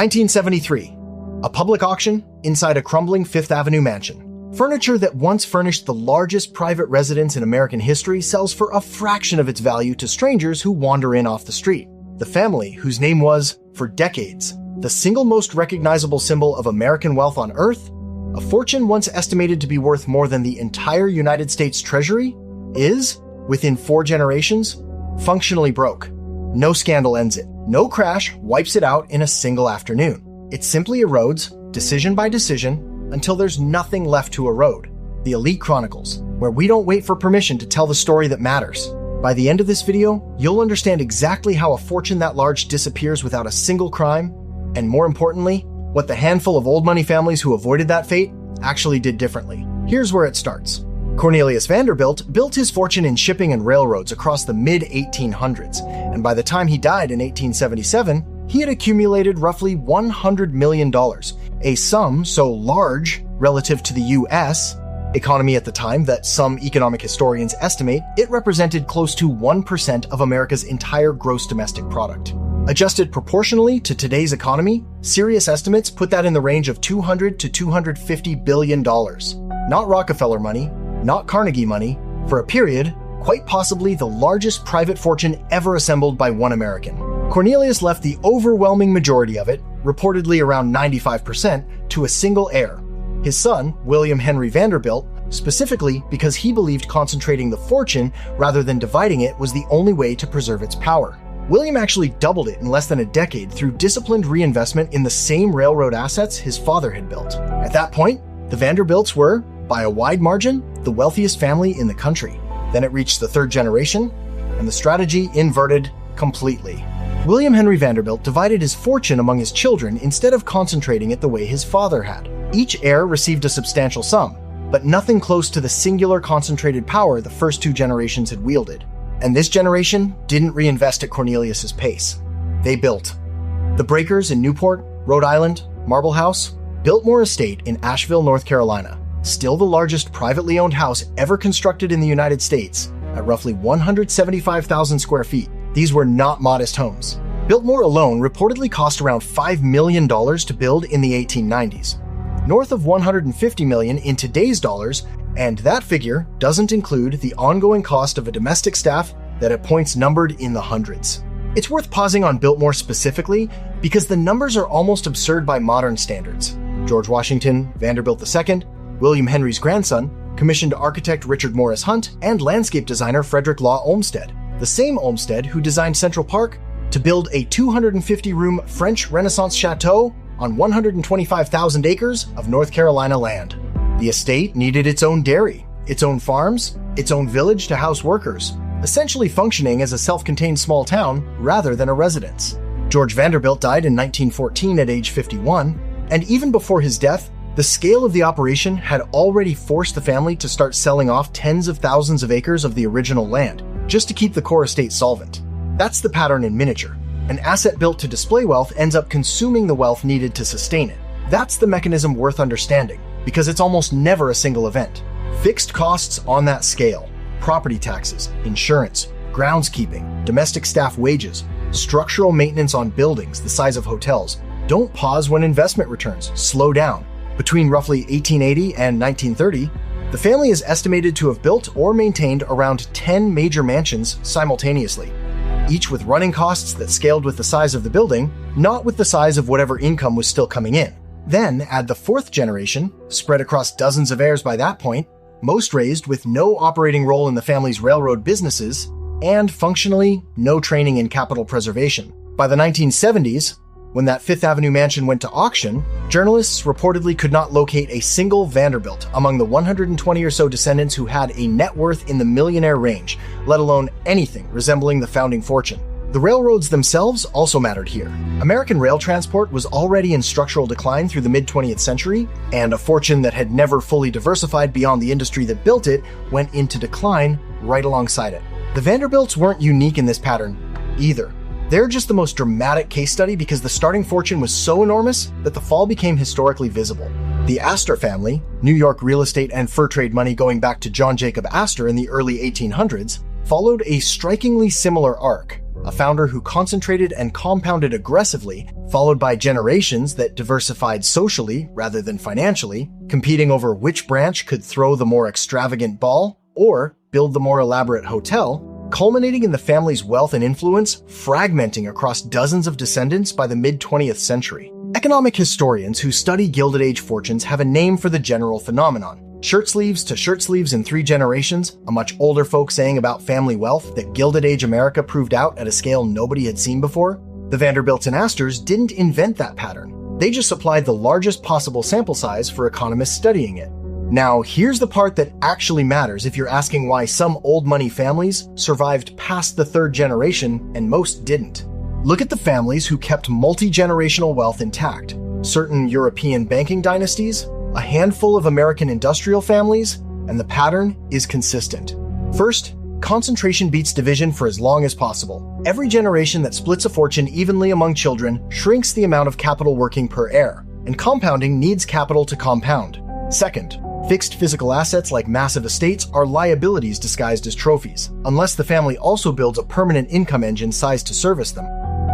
1973. A public auction inside a crumbling Fifth Avenue mansion. Furniture that once furnished the largest private residence in American history sells for a fraction of its value to strangers who wander in off the street. The family, whose name was, for decades, the single most recognizable symbol of American wealth on Earth, a fortune once estimated to be worth more than the entire United States Treasury, is, within 4 generations, functionally broke. No scandal ends it. No crash wipes it out in a single afternoon. It simply erodes, decision by decision, until there's nothing left to erode. The Elite Chronicles, where we don't wait for permission to tell the story that matters. By the end of this video, you'll understand exactly how a fortune that large disappears without a single crime, and more importantly, what the handful of old money families who avoided that fate actually did differently. Here's where it starts. Cornelius Vanderbilt built his fortune in shipping and railroads across the mid-1800s, and by the time he died in 1877, he had accumulated roughly $100 million, a sum so large relative to the U.S. economy at the time that some economic historians estimate it represented close to 1% of America's entire gross domestic product. Adjusted proportionally to today's economy, serious estimates put that in the range of $200 to $250 billion. Not Rockefeller money, not Carnegie money, for a period, quite possibly the largest private fortune ever assembled by one American. Cornelius left the overwhelming majority of it, reportedly around 95%, to a single heir, his son, William Henry Vanderbilt, specifically because he believed concentrating the fortune rather than dividing it was the only way to preserve its power. William actually doubled it in less than a decade through disciplined reinvestment in the same railroad assets his father had built. At that point, the Vanderbilts were, by a wide margin, the wealthiest family in the country. Then it reached the 3rd generation, and the strategy inverted completely. William Henry Vanderbilt divided his fortune among his children instead of concentrating it the way his father had. Each heir received a substantial sum, but nothing close to the singular concentrated power the first 2 generations had wielded. And this generation didn't reinvest at Cornelius's pace. They built. The Breakers in Newport, Rhode Island, Marble House, Biltmore Estate in Asheville, North Carolina, still the largest privately owned house ever constructed in the United States, at roughly 175,000 square feet. These were not modest homes. Biltmore alone reportedly cost around $5 million to build in the 1890s, north of $150 million in today's dollars, and that figure doesn't include the ongoing cost of a domestic staff that at points numbered in the hundreds. It's worth pausing on Biltmore specifically because the numbers are almost absurd by modern standards. George Washington, Vanderbilt II, William Henry's grandson, commissioned architect Richard Morris Hunt, and landscape designer Frederick Law Olmsted, the same Olmsted who designed Central Park, to build a 250-room French Renaissance chateau on 125,000 acres of North Carolina land. The estate needed its own dairy, its own farms, its own village to house workers, essentially functioning as a self-contained small town rather than a residence. George Vanderbilt died in 1914 at age 51, and even before his death, the scale of the operation had already forced the family to start selling off tens of thousands of acres of the original land, just to keep the core estate solvent. That's the pattern in miniature. An asset built to display wealth ends up consuming the wealth needed to sustain it. That's the mechanism worth understanding, because it's almost never a single event. Fixed costs on that scale, property taxes, insurance, groundskeeping, domestic staff wages, structural maintenance on buildings the size of hotels, don't pause when investment returns slow down. Between roughly 1880 and 1930, the family is estimated to have built or maintained around 10 major mansions simultaneously, each with running costs that scaled with the size of the building, not with the size of whatever income was still coming in. Then add the 4th generation, spread across dozens of heirs by that point, most raised with no operating role in the family's railroad businesses, and functionally no training in capital preservation. By the 1970s, when that Fifth Avenue mansion went to auction, journalists reportedly could not locate a single Vanderbilt among the 120 or so descendants who had a net worth in the millionaire range, let alone anything resembling the founding fortune. The railroads themselves also mattered here. American rail transport was already in structural decline through the mid-20th century, and a fortune that had never fully diversified beyond the industry that built it went into decline right alongside it. The Vanderbilts weren't unique in this pattern either. They're just the most dramatic case study because the starting fortune was so enormous that the fall became historically visible. The Astor family, New York real estate and fur trade money going back to John Jacob Astor in the early 1800s, followed a strikingly similar arc. a founder who concentrated and compounded aggressively, followed by generations that diversified socially rather than financially, competing over which branch could throw the more extravagant ball or build the more elaborate hotel, culminating in the family's wealth and influence fragmenting across dozens of descendants by the mid-20th century. Economic historians who study Gilded Age fortunes have a name for the general phenomenon. Shirtsleeves to shirtsleeves in 3 generations, a much older folk saying about family wealth that Gilded Age America proved out at a scale nobody had seen before. The Vanderbilts and Astors didn't invent that pattern. They just supplied the largest possible sample size for economists studying it. Now, here's the part that actually matters if you're asking why some old money families survived past the 3rd generation and most didn't. Look at the families who kept multi-generational wealth intact. Certain European banking dynasties, a handful of American industrial families, and the pattern is consistent. First, concentration beats division for as long as possible. Every generation that splits a fortune evenly among children shrinks the amount of capital working per heir, and compounding needs capital to compound. Second, fixed physical assets like massive estates are liabilities disguised as trophies, unless the family also builds a permanent income engine sized to service them.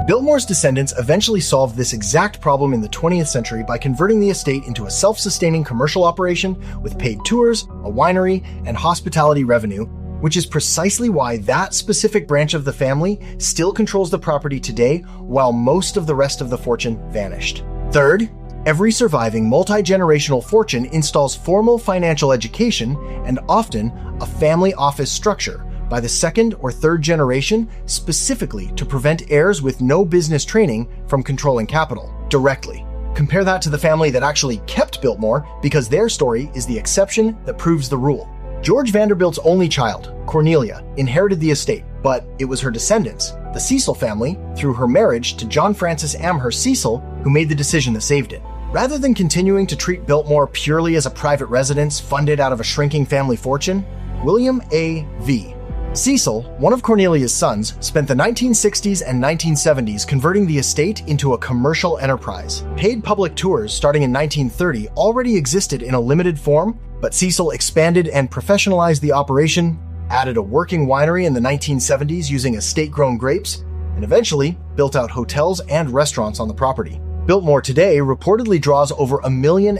Biltmore's descendants eventually solved this exact problem in the 20th century by converting the estate into a self-sustaining commercial operation with paid tours, a winery, and hospitality revenue, which is precisely why that specific branch of the family still controls the property today while most of the rest of the fortune vanished. Third, every surviving multi-generational fortune installs formal financial education and often a family office structure by the 2nd or 3rd generation, specifically to prevent heirs with no business training from controlling capital directly. Compare that to the family that actually kept Biltmore, because their story is the exception that proves the rule. George Vanderbilt's only child, Cornelia, inherited the estate, but it was her descendants, the Cecil family, through her marriage to John Francis Amherst Cecil, who made the decision that saved it. Rather than continuing to treat Biltmore purely as a private residence funded out of a shrinking family fortune, William A. V. Cecil, one of Cornelia's sons, spent the 1960s and 1970s converting the estate into a commercial enterprise. Paid public tours starting in 1930 already existed in a limited form, but Cecil expanded and professionalized the operation, added a working winery in the 1970s using estate-grown grapes, and eventually built out hotels and restaurants on the property. Biltmore today reportedly draws over 1.5 million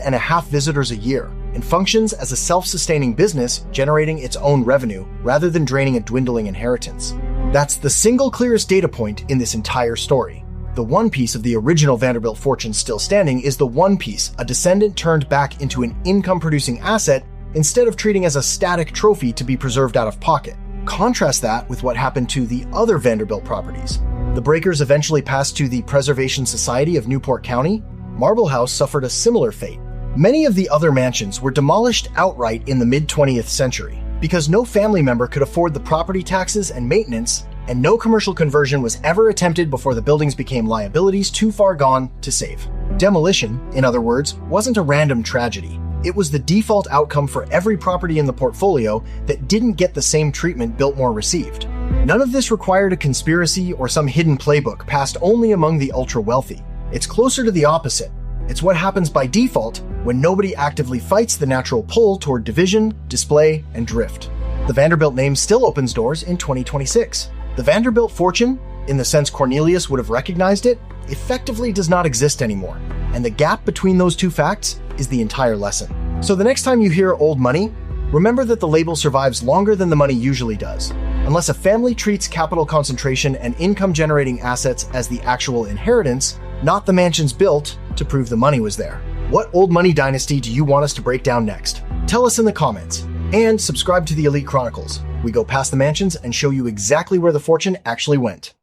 visitors a year and functions as a self-sustaining business generating its own revenue rather than draining a dwindling inheritance. That's the single clearest data point in this entire story. The one piece of the original Vanderbilt fortune still standing is the one piece a descendant turned back into an income-producing asset instead of treating as a static trophy to be preserved out of pocket. Contrast that with what happened to the other Vanderbilt properties. The breakers eventually passed to the Preservation Society of Newport County. Marble House suffered a similar fate. Many of the other mansions were demolished outright in the mid-20th century because no family member could afford the property taxes and maintenance, and no commercial conversion was ever attempted before the buildings became liabilities too far gone to save. Demolition, in other words, wasn't a random tragedy. It was the default outcome for every property in the portfolio that didn't get the same treatment Biltmore received. None of this required a conspiracy or some hidden playbook passed only among the ultra-wealthy. It's closer to the opposite. It's what happens by default when nobody actively fights the natural pull toward division, display, and drift. The Vanderbilt name still opens doors in 2026. The Vanderbilt fortune, in the sense Cornelius would have recognized it, effectively does not exist anymore. And the gap between those two facts is the entire lesson. So the next time you hear old money, remember that the label survives longer than the money usually does, unless a family treats capital concentration and income-generating assets as the actual inheritance, not the mansions built to prove the money was there. What old money dynasty do you want us to break down next? Tell us in the comments, and subscribe to the Elite Chronicles. We go past the mansions and show you exactly where the fortune actually went.